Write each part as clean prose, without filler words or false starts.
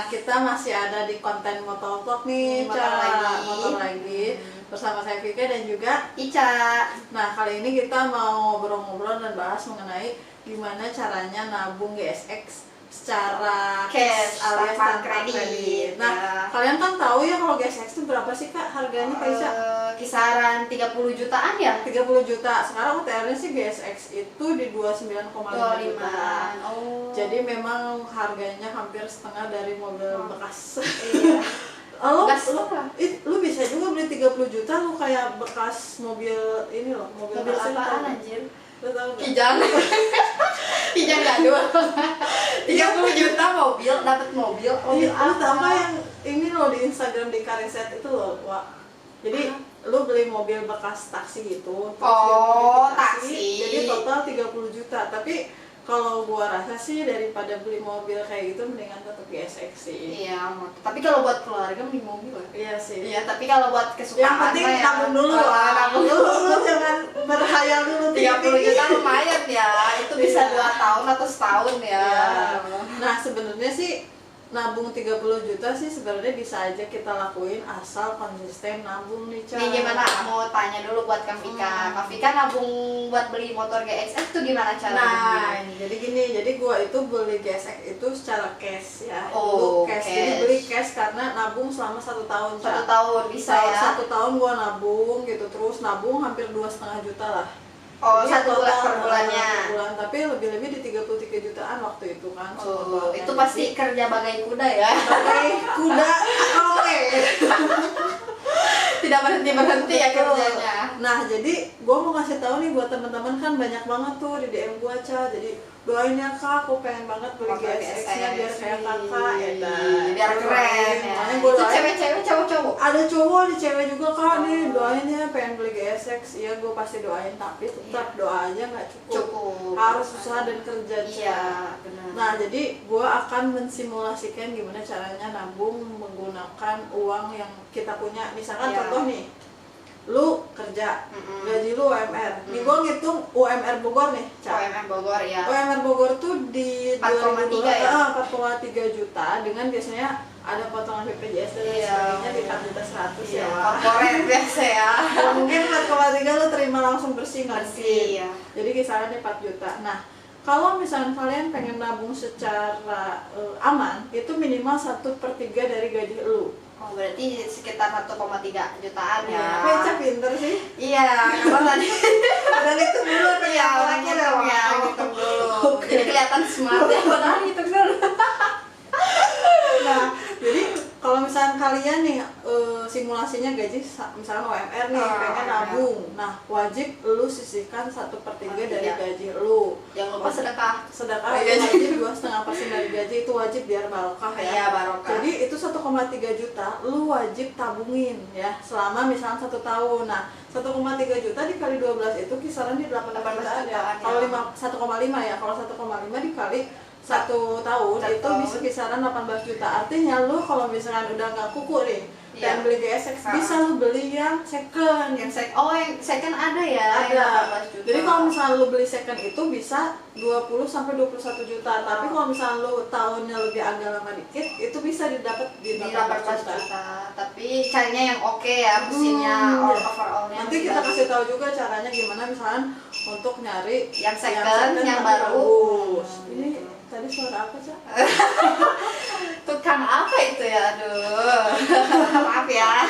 kita masih ada di konten motovlog nih, motor lagi. Bersama saya Vika dan juga Ica. Nah, kali ini kita mau ngobrol-ngobrol dan bahas mengenai gimana caranya nabung GSX secara cash alias tanpa kredit. Nah, kalian kan tahu ya kalau GSX itu berapa sih Kak harganya Kak Ica? Kisaran 30 jutaan ya? 30 juta. Sekarang OTR-nya sih GSX itu di 29,5 juta. Jadi memang harganya hampir setengah dari mobil bekas. Iya. Lu bisa juga beli 30 juta lu kayak bekas mobil ini loh, mobil apaan anjir? Lu tahu gak? Kijang. Kijang gaduh. 30 juta mobil, dapat mobil Lu tahu nggak yang ini loh di Instagram di Kariset itu loh, Wak. Jadi lu beli mobil bekas taksi gitu, taksi. Jadi total 30 juta. Tapi kalau gua rasa sih daripada beli mobil kayak gitu mendingan tetap GSX sih. Iya, tapi kalau buat keluarga mending mobil ya. Iya sih. Iya, tapi kalau buat kesukaan yang penting nabung dulu lah. Nabung dulu, lu jangan berhayal dulu 30 juta lumayan ya. Itu bisa 2 tahun atau setahun ya. Nah, sebenarnya sih nabung 30 juta sih sebenarnya bisa aja kita lakuin asal konsisten nabung nih, Ca. Ini gimana? Mau tanya dulu buat Kak Vika. Kak Vika nabung buat beli motor GSX itu gimana caranya? Nah, jadi gini, jadi gua itu beli GSX itu secara cash ya. Oh, cash. cash. Jadi beli cash karena nabung selama 1 tahun, Ca. 1 tahun bisa ya. 1 tahun gua nabung gitu, terus nabung hampir 2,5 juta lah. Oh, Jadi 1 bulan per bulannya. Bulan, tapi lebih-lebih di 33 jutaan waktu itu kan. Oh, itu pasti kerja bagai kuda ya. Bagai kuda. Oke. Tidak berhenti ya kerjanya. Nah, jadi gue mau ngasih tahu nih buat teman-teman, kan banyak banget tuh di DM gue, Ca. Jadi doain ya Kak, aku pengen banget beli GSX-nya biar kayak kakak ya. Biar keren ya. Itu cewek-cewek, cowok-cowok. Ada cowok, di cewek juga Kak nih, doain ya pengen beli GSX. Iya, gue pasti doain, tapi tetap doa aja nggak cukup. Harus usaha dan kerja, Ca. Iya, benar. Nah, jadi gue akan mensimulasikan gimana caranya nabung menggunakan uang yang kita punya. Misalkan contoh nih, lu kerja, gaji lu UMR. Nih gue ngitung UMR Bogor nih, Ca. UMR Bogor ya. UMR Bogor tuh di 4,3 ya? 4,3 juta dengan biasanya ada potongan BPJS dan sebagainya di 4.100.000 ya. Korporat biasa ya. Mungkin 4,3 lu terima langsung bersih nggak sih? Iya. Jadi kisarannya 4 juta. Nah, kalau misalnya kalian pengen nabung secara aman, itu minimal 1/3 dari gaji lu. Oh, berarti sekitar 1,3 jutaan ya. Ica pinter sih. Iya, kalau tadi udah ngitung dulu kan ya, ngitung dulu. Jadi kelihatan smart ya, padahal ngitung dulu. Nah, jadi kalau misalnya kalian nih simulasinya gaji misalnya UMR nih, pengen nabung. Nah, wajib lu sisihkan 1/3 dari gaji lu. Jangan lupa sedekah. Sedekah wajib 2,5% dari gaji, itu wajib biar barokah ya. Iya, barokah. Jadi itu 1,3 juta lu wajib tabungin ya selama misalnya 1 tahun. Nah, 1,3 juta dikali 12 itu kisaran di 18 jutaan ya. Kalau 1,5 ya, kalau 1,5 dikali 1 tahun itu bisa kisaran 18 juta. Artinya lu kalau misalkan udah nggak kuku nih dan beli GSX, bisa lu beli yang second. Yang second ada ya? Ada. Jadi kalau misalnya lu beli second itu bisa 20 sampai 21 juta. Tapi kalau misalnya lu tahunnya lebih agak lama dikit, itu bisa didapat di 18 juta. Tapi carinya yang oke ya, mesinnya overallnya. Nanti kita kasih tahu juga caranya gimana misalnya untuk nyari yang second yang baru. Ini tadi suara apa, Ca? Tukang apa itu ya? Aduh. Maaf ya.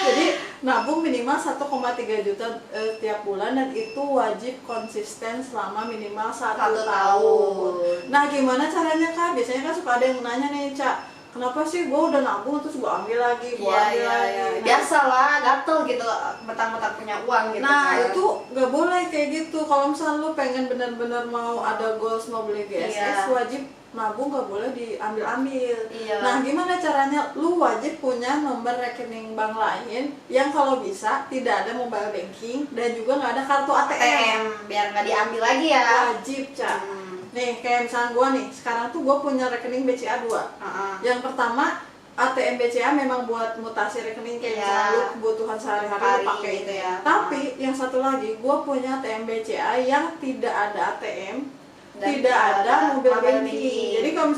Jadi nabung minimal 1,3 juta tiap bulan, dan itu wajib konsisten selama minimal 1 tahun. Nah, gimana caranya, Kak? Biasanya kan suka ada yang nanya nih, Ca, kenapa sih gue udah nabung terus gue ambil lagi, ambil lagi. Biasalah, gatel gitu, mentang-mentang punya uang gitu. Nah, itu nggak boleh kayak gitu. Kalau misalnya lu pengen benar-benar mau ada goals mau beli GSX, wajib nabung, nggak boleh diambil-ambil. Nah, gimana caranya? Lu wajib punya nomor rekening bank lain yang kalau bisa tidak ada mobile banking dan juga nggak ada kartu ATM. Biar nggak diambil lagi ya. Wajib, Ca. Nih, kayak misalnya gue nih, sekarang tuh gue punya rekening BCA 2. Yang pertama, ATM BCA memang buat mutasi rekening kayak misalnya lu kebutuhan sehari-hari lu pakai gitu ya. Tapi yang satu lagi, gue punya ATM BCA yang tidak ada ATM, tidak ada mobile banking. Jadi kalau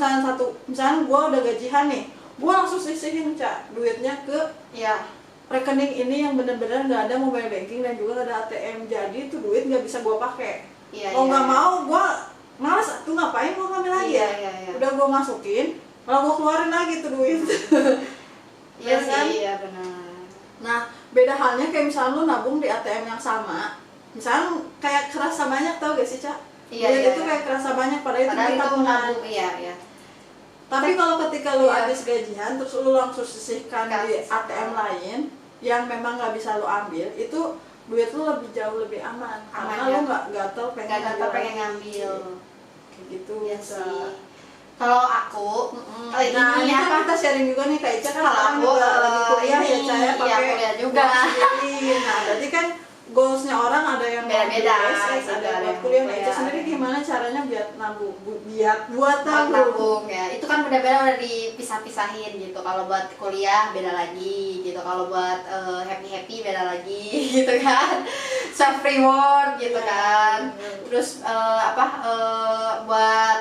misalnya gue udah gajian nih, gue langsung sisihin Cak duitnya ke Iya. rekening ini yang benar-benar nggak ada mobile banking dan juga nggak ada ATM, jadi itu duit nggak bisa gue pakai. Iya, Mau iya, nggak iya. mau gue malas tuh, ngapain gue ngambil lagi Iya, ya. iya, iya. Udah gue masukin, malah gue keluarin lagi tuh duit. Iya Bener kan? sih, iya benar. Nah, beda halnya kayak misalnya lu nabung di ATM yang sama, misalnya kayak kerasa banyak, tau gak sih Cak? Iya, Duit iya, itu iya. kayak kerasa banyak, padahal itu Padahal duit itu tabungan. nabung, iya, iya. Tapi kalau ketika lu Iya. habis gajian terus lu langsung sisihkan di Kasih. ATM lain yang memang nggak bisa lu ambil, itu duit lu jauh lebih aman, Aman, karena ya. lu nggak gatel pengen Nggak gatel pengen lagi. ngambil. Kayak gitu. Iya Cak. sih. Kalau aku, Nah, ini kan apa? kita sharing juga nih, Kak Ica kan Kalau sekarang aku, juga lagi kuliah ya ini, Cak ya, iya, pakai kuliah juga. uang sendiri. Nah, berarti kan goalsnya orang ada yang mau Beda-beda, beli SX, gitu, ada ada yang buat yang kuliah. Nah, Ica kuliah, sendiri ada yang- gimana caranya biar nabung, buat buat nabung? nabung ya, itu kan beda-beda udah dipisah-pisahin gitu. Kalau buat kuliah beda lagi gitu, kalau buat happy beda lagi gitu kan, self reward gitu kan. Terus buat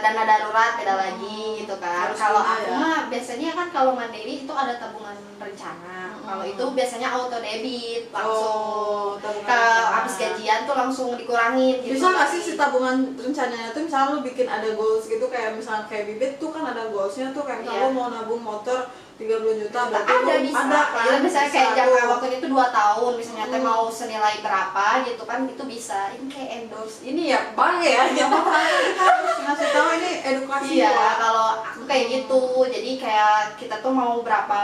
dana darurat beda lagi gitu kan. Harus Kalau punya, aku ya. mah biasanya kan kalau mandiri itu ada tabungan rencana. Kalau itu biasanya auto debit langsung tabungan ke rencana. habis gajian tuh langsung dikurangin gitu. Bisa nggak sih si tabungan rencananya tuh, misalnya lu bikin ada goals gitu, kayak misalnya kayak Bibit tuh kan ada goalsnya tuh, kayak Iya. kalau mau nabung motor 30 juta berarti ada lu bisa ada kan, ya, misalnya kayak bisa jangka tuh. waktu itu 2 tahun misalnya teh mau senilai berapa gitu kan, itu bisa. Ini kayak endorse ini ya bang ya Ya apa kita harus ngasih tahu ini edukasi iya ya. kalau aku kayak gitu. Jadi kayak kita tuh mau berapa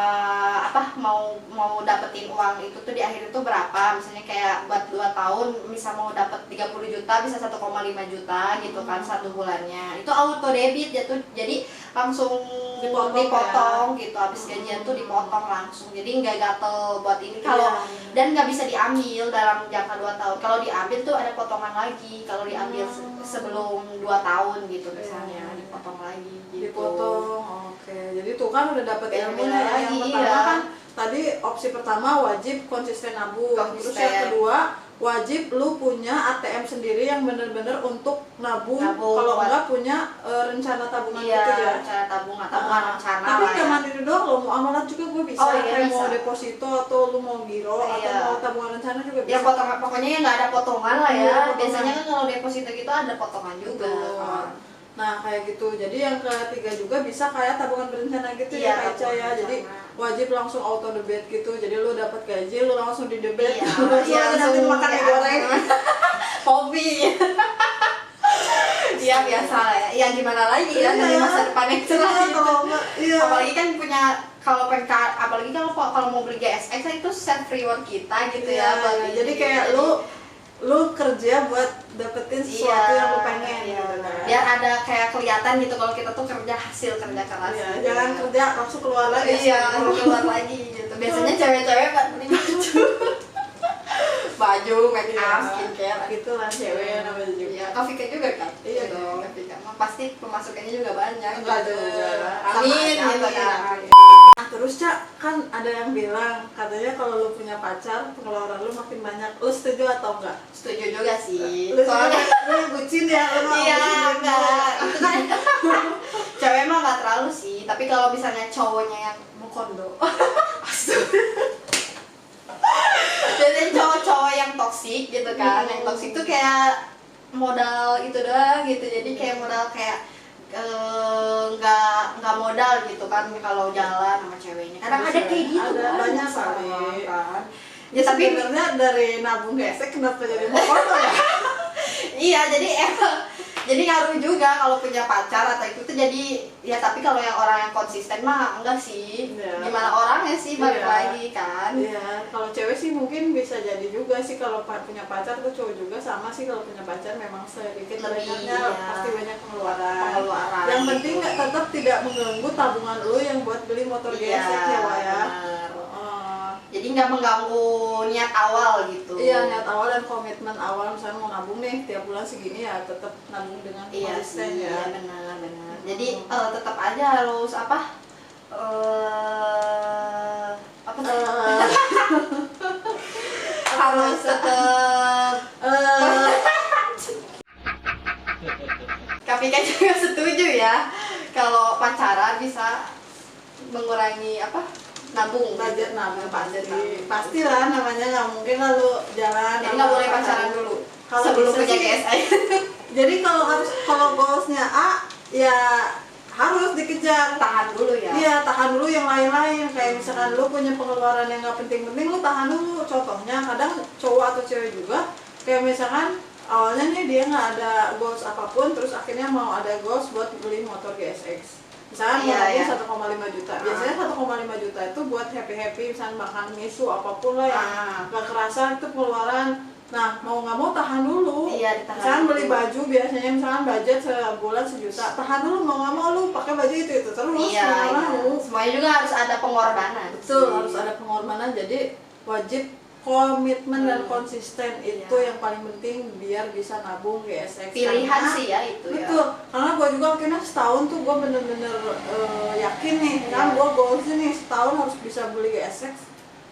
mau dapetin uang itu tuh di akhir itu berapa, misalnya kayak buat 2 tahun misal mau dapet 30 juta bisa 1,5 juta gitu kan satu bulannya, itu auto debit ya tuh, jadi langsung dipotong gitu habis gajian tuh dipotong langsung, jadi nggak gatel buat ini kalau Iya. dan nggak bisa diambil dalam jangka 2 tahun. Kalau diambil tuh ada potongan lagi kalau diambil sebelum 2 tahun gitu misalnya, Iya. dipotong lagi gitu. Dipotong. Oke, jadi tuh kan udah dapet Beda-beda ilmunya ya. Yang lagi, pertama iya. kan tadi opsi pertama wajib konsisten nabung. Terus Konsisten. yang kedua wajib lu punya ATM sendiri yang bener-bener untuk nabung. Nabung, Kalau buat- enggak punya rencana tabungan Iya, gitu ya. rencana tabungan Nah, rencana tapi lah nggak ya. mandiri doang loh, mau amalat juga gue bisa. Oh, iya, kayak mau bisa. deposito atau lu mau giro atau Iya. mau tabungan rencana juga bisa. Ya potongan, pokoknya yang nggak ada potongan lah Iya, ya. potongan. Biasanya kan kalau deposito gitu ada potongan juga. Betul. Nah kayak gitu, jadi yang ketiga juga bisa kayak tabungan berencana gitu Iya, ya Kak Ica tabungan ya. Jadi berencana. wajib langsung auto debit gitu, jadi lu dapat gaji lu langsung di debit. Iya, Langsung iya, aja nanti langsung makan mie ya. goreng. Hobi. Iya biasa lah ya. Ya gimana lagi ya dari Iya. masa depan yang cerah Iya, gitu. kalau nggak, iya. Apalagi kan punya apalagi kalau mau beli GSX kan itu self reward kita gitu Iya, ya. buat iya. ini. Jadi kayak lu kerja buat dapetin sesuatu yang lu pengen iya. gitu kan. Biar ada kayak kelihatan gitu kalau kita tuh hasil kerja keras. Iya, gitu. jangan kerja langsung keluar lagi. Iya, keluar lagi gitu. Biasanya cewek-cewek buat beli baju, make up, skincare. Gitu lah cewek namanya juga. Iya, Kafika juga kan? Iya, dong. Kafika mah pasti pemasukannya juga banyak. Enggak gitu. juga. Amin Sama aja, gitu amin, kan. amin. Nah, terus Cak, kan ada yang bilang katanya kalau lu punya pacar pengeluaran lu makin banyak. Lu setuju atau enggak? Setuju juga sih. Lu Soalnya lu yang bucin ya, lu nggak iya bucin enggak, dulu. itu kan cewek mah nggak terlalu sih. Tapi kalau misalnya cowoknya yang mau kondo, biasanya cowok-cowok yang toksik gitu kan, yang toksik tuh kayak modal itu doang gitu, jadi kayak modal kayak nggak modal gitu kan kalau jalan sama ceweknya. Kadang ada kayak gitu Ada kan, banyak sama kali. kan. Ya tapi sebenarnya dari nabung gesek kenapa jadi mau foto ya? Iya, jadi ngaruh juga kalau punya pacar atau itu tuh jadi ya, tapi kalau yang orang yang konsisten mah enggak sih. Iya. Gimana orangnya sih balik Iya. lagi kan. Iya, kalau cewek sih mungkin bisa jadi juga sih, kalau punya pacar tuh cowok juga sama sih, kalau punya pacar memang sedikit Lebih, banyaknya iya. pasti banyak pengeluaran. Pengeluaran Yang gitu. penting tetap tidak mengganggu tabungan lu yang buat beli motor Iya, gesek ya Wak ya. benar. Oh. Jadi nggak mengganggu niat awal gitu. Iya, niat awal dan komitmen awal, misalnya mau nabung nih tiap bulan segini ya tetap nabung dengan Iya sih, konsisten ya. iya benar. Jadi tetap aja harus apa tuh? Harus tetap tapi kan juga setuju ya kalau pacaran bisa mengurangi nabung budget nabung budget pasti pastilah, namanya nggak mungkin lalu jalan. jadi nggak boleh pacaran dulu kalau sebelum bisa kerja sih, GSI. jadi kalau goalsnya A ya harus dikejar. Tahan dulu ya. Iya, tahan dulu yang lain-lain. Kayak misalkan lu punya pengeluaran yang nggak penting-penting, lu tahan dulu. Contohnya kadang cowok atau cewek juga kayak misalkan awalnya nih dia nggak ada goals apapun, terus akhirnya mau ada goals buat beli motor GSX. Misalkan Iya, 1,5 juta. Biasanya 1,5 juta itu buat happy-happy, misalkan makan misu apapun lah yang nggak kerasa itu pengeluaran. Nah, mau nggak mau tahan dulu. Iya, ditahan misalkan dulu. beli baju biasanya misalkan budget sebulan 1 juta, tahan dulu, mau nggak mau lu pakai baju itu terus. Iya, mau nggak iya. mau. Semuanya juga harus ada pengorbanan. Betul, harus ada pengorbanan. Jadi wajib komitmen dan konsisten itu yang paling penting biar bisa nabung GSX. Pilihan Karena, sih ya itu ya. betul, karena gue juga akhirnya setahun tuh gue bener-bener yakin nih, kan gue goalsnya nih setahun harus bisa beli GSX.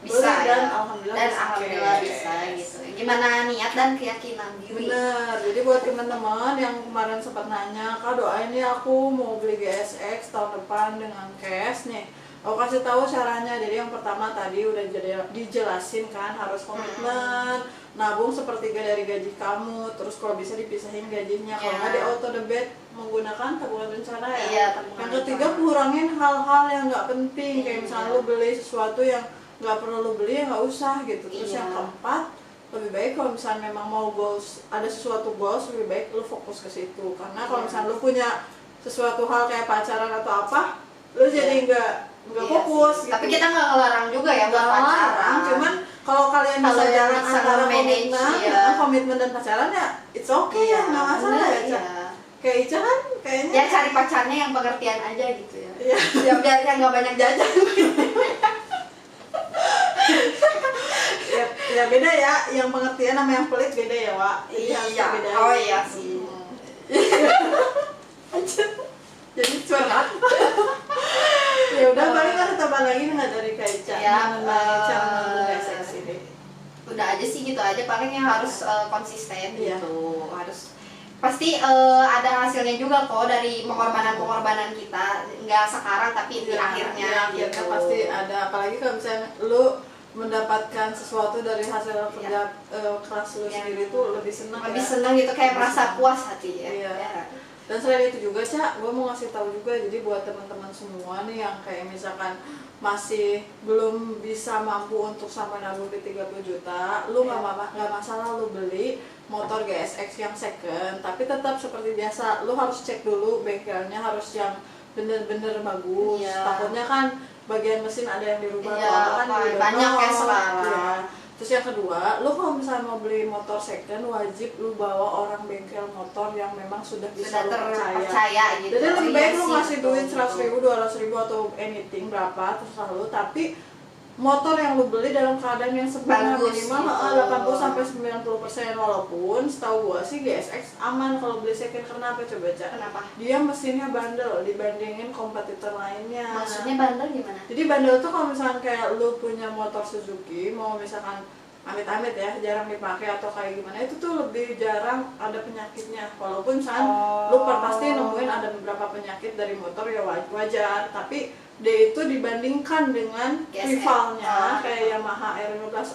Bisa Beli, ya. dan alhamdulillah bisa gitu. Gimana niat dan keyakinan diri. Bener, jadi buat teman-teman yang kemarin sempat nanya, Kak doain nih aku mau beli GSX tahun depan dengan cash nih. Aku kasih tahu caranya. Jadi yang pertama tadi udah dijelasin kan, harus komitmen, nabung sepertiga dari gaji kamu, terus kalau bisa dipisahin gajinya, kalau nggak di auto debit menggunakan tabungan rencana ya. Iya, tabungan Yang ketiga rencana. kurangin hal-hal yang nggak penting, kayak misalnya Iya. lu beli sesuatu yang nggak perlu lu beli ya nggak usah gitu. Terus Iya. yang keempat, lebih baik kalau misalnya memang mau goals, ada sesuatu goals, lebih baik lu fokus ke situ. Karena kalau Iya. misalnya lu punya sesuatu hal kayak pacaran atau apa, lu jadi nggak Iya fokus sih. gitu. Tapi kita nggak ngelarang juga ya buat Nggak pacaran. larang, cuman kalau kalian Kalau bisa jalan bisa antara manage, komitmen, ya. komitmen dan pacaran ya it's okay ya, nggak masalah ya, Ca. Iya. Kayak Ica kan kayaknya Ya cari pacarnya yang pengertian aja gitu ya. Iya. Ya biar yang nggak banyak jajan. ya beda ya, yang pengertian sama yang pelit beda ya, Wak. Jadi harus Iya. dibedain. Oh iya sih. Jadi curhat. Ya udah, paling ada tambah lagi nggak dari Kak Ica Ya, mengenai cara nabung GSX ini? Udah aja sih gitu aja, paling yang harus konsisten Iya. gitu. Harus pasti ada hasilnya juga kok dari pengorbanan kita, nggak sekarang tapi di akhirnya akhirnya gitu. pasti ada, apalagi kalau misalnya lu mendapatkan sesuatu dari hasil kerja keras lu sendiri tuh lebih senang lebih ya. seneng gitu, kayak merasa puas hati ya. Iya. Ya. Dan selain itu juga, Cak, gue mau ngasih tahu juga, jadi buat teman-teman semua nih yang kayak misalkan masih belum bisa mampu untuk sampai nabung di 30 juta, lu nggak masalah lu beli motor GSX yang second, tapi tetap seperti biasa, lu harus cek dulu bengkelnya, harus yang bener-bener bagus. Iya. Takutnya kan bagian mesin ada yang dirubah Iya, atau apa kan apa, di banyak donor. ya sekarang. Iya. Terus yang kedua, lu kalau misalnya mau beli motor second, wajib lu bawa orang bengkel motor yang memang sudah bisa Sudah lu terpercaya gitu. Jadi lebih Iya baik lu sih, ngasih betul, duit 100.000, betul. 200.000 atau anything berapa terserah lu, tapi motor yang lu beli dalam keadaan yang sebenarnya Bagus, minimal gitu. 80-90%. Walaupun setahu gua sih GSX aman kalau beli second. Kenapa coba, Cak? Kenapa? Dia mesinnya bandel dibandingin kompetitor lainnya. Maksudnya bandel gimana? Jadi bandel tuh kalau misalkan kayak lu punya motor Suzuki, mau misalkan amit-amit ya, jarang dipakai atau kayak gimana, itu tuh lebih jarang ada penyakitnya. Walaupun misalkan lu pasti nemuin ada beberapa penyakit dari motor ya wajar, tapi dia itu dibandingkan dengan GSX. rivalnya kayak Yamaha R15,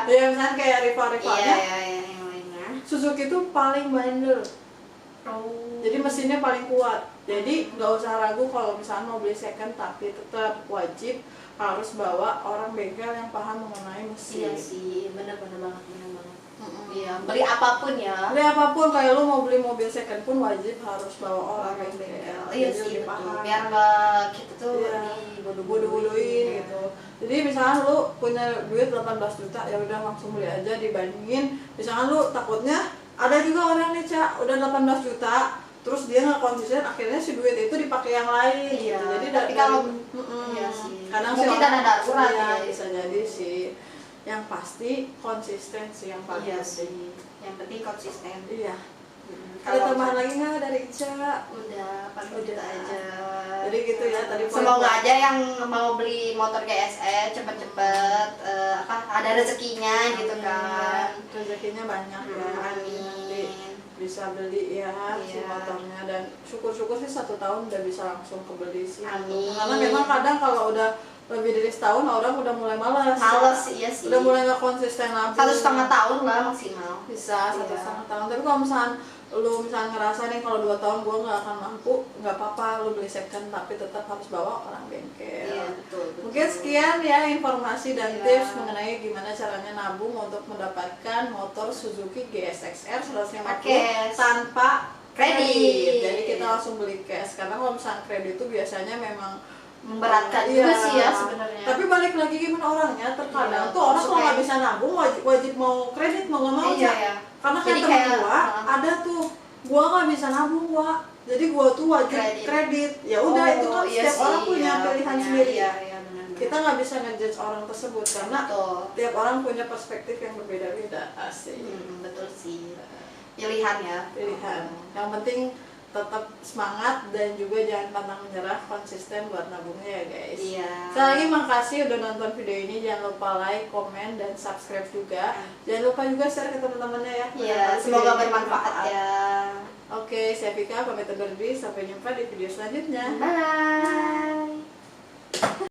ya misalkan kayak rival-rivalnya, Iya, yang lainnya. Suzuki itu paling bandel. Jadi mesinnya paling kuat. Jadi nggak usah ragu kalau misalnya mau beli second, tapi tetap wajib harus bawa orang bengkel yang paham mengenai mesin. Iya sih, bener-bener banget, bener banget. Iya, beli apapun ya. Beli apapun, kayak lu mau beli mobil second pun wajib harus bawa orang bengkel. Iya Jadi sih, lebih betul. paham. Biar nggak kita tuh Iya, dibodoh-bodohin gitu. Jadi misalnya lu punya duit 18 juta, ya udah langsung beli aja, dibandingin misalnya lu takutnya ada juga orang nih, Cak, udah 18 juta terus dia nggak konsisten, akhirnya si duit itu dipakai yang lain. Iya, Gitu. Jadi tapi kalau iya sih. kadang Mungkin sih dana orang darurat iya, ya. bisa jadi sih. Yang pasti konsisten sih yang paling Iya penting. sih. Yang penting konsisten. Iya. Ada Kalau tambahan lagi nggak dari Ica? udah paling Udah. gitu aja. Jadi gitu ya tadi. Semoga aja yang mau beli motor GSE cepet-cepet ada rezekinya gitu kan. Rezekinya banyak ya. Nanti Amin. bisa beli ya si Iya. motornya, dan syukur-syukur sih 1 tahun udah bisa langsung kebeli sih. Amin. Karena memang kadang kalau udah lebih dari setahun orang udah mulai malas. Males, iya sih. Udah mulai nggak konsisten nabung. 1,5 tahun lah maksimal. Bisa 1,5 tahun. Tapi kalau misalnya lu ngerasa nih kalau 2 tahun gua nggak akan mampu, nggak apa-apa lu beli second, tapi tetap harus bawa orang bengkel. Iya, betul. Mungkin sekian ya informasi dan Iya. tips mengenai gimana caranya nabung untuk mendapatkan motor Suzuki GSX-R 150 Cash. tanpa Kredit. Jadi kita langsung beli cash, karena kalau misalnya kredit itu biasanya memang Memberatkan juga sih ya sebenarnya. Tapi balik lagi gimana orangnya, terkadang Iya, tuh orang kalau suka nggak bisa nabung wajib mau kredit mau nggak mau Iya, ya. iya. Karena Jadi kayak temen kayak, gua ada tuh, gua nggak bisa nabung gua, jadi gua tuh wajib kredit. Ya udah itu kan iya setiap sih, orang punya iya, pilihan punya, sendiri. Iya, iya, benar-benar. Kita nggak bisa ngejudge orang tersebut karena Betul. tiap orang punya perspektif yang berbeda-beda. Asik. Betul sih. Pilihan ya. Pilihan. Yang penting tetap semangat dan juga jangan pantang menyerah, konsisten buat nabungnya ya guys. Iya. Sekali lagi makasih udah nonton video ini, jangan lupa like, komen, dan subscribe juga. Jangan lupa juga share ke teman-temannya ya. Iya, Barangkali semoga video ini bermanfaat ya. Oke, saya Vika pamit undur diri, sampai jumpa di video selanjutnya. Bye.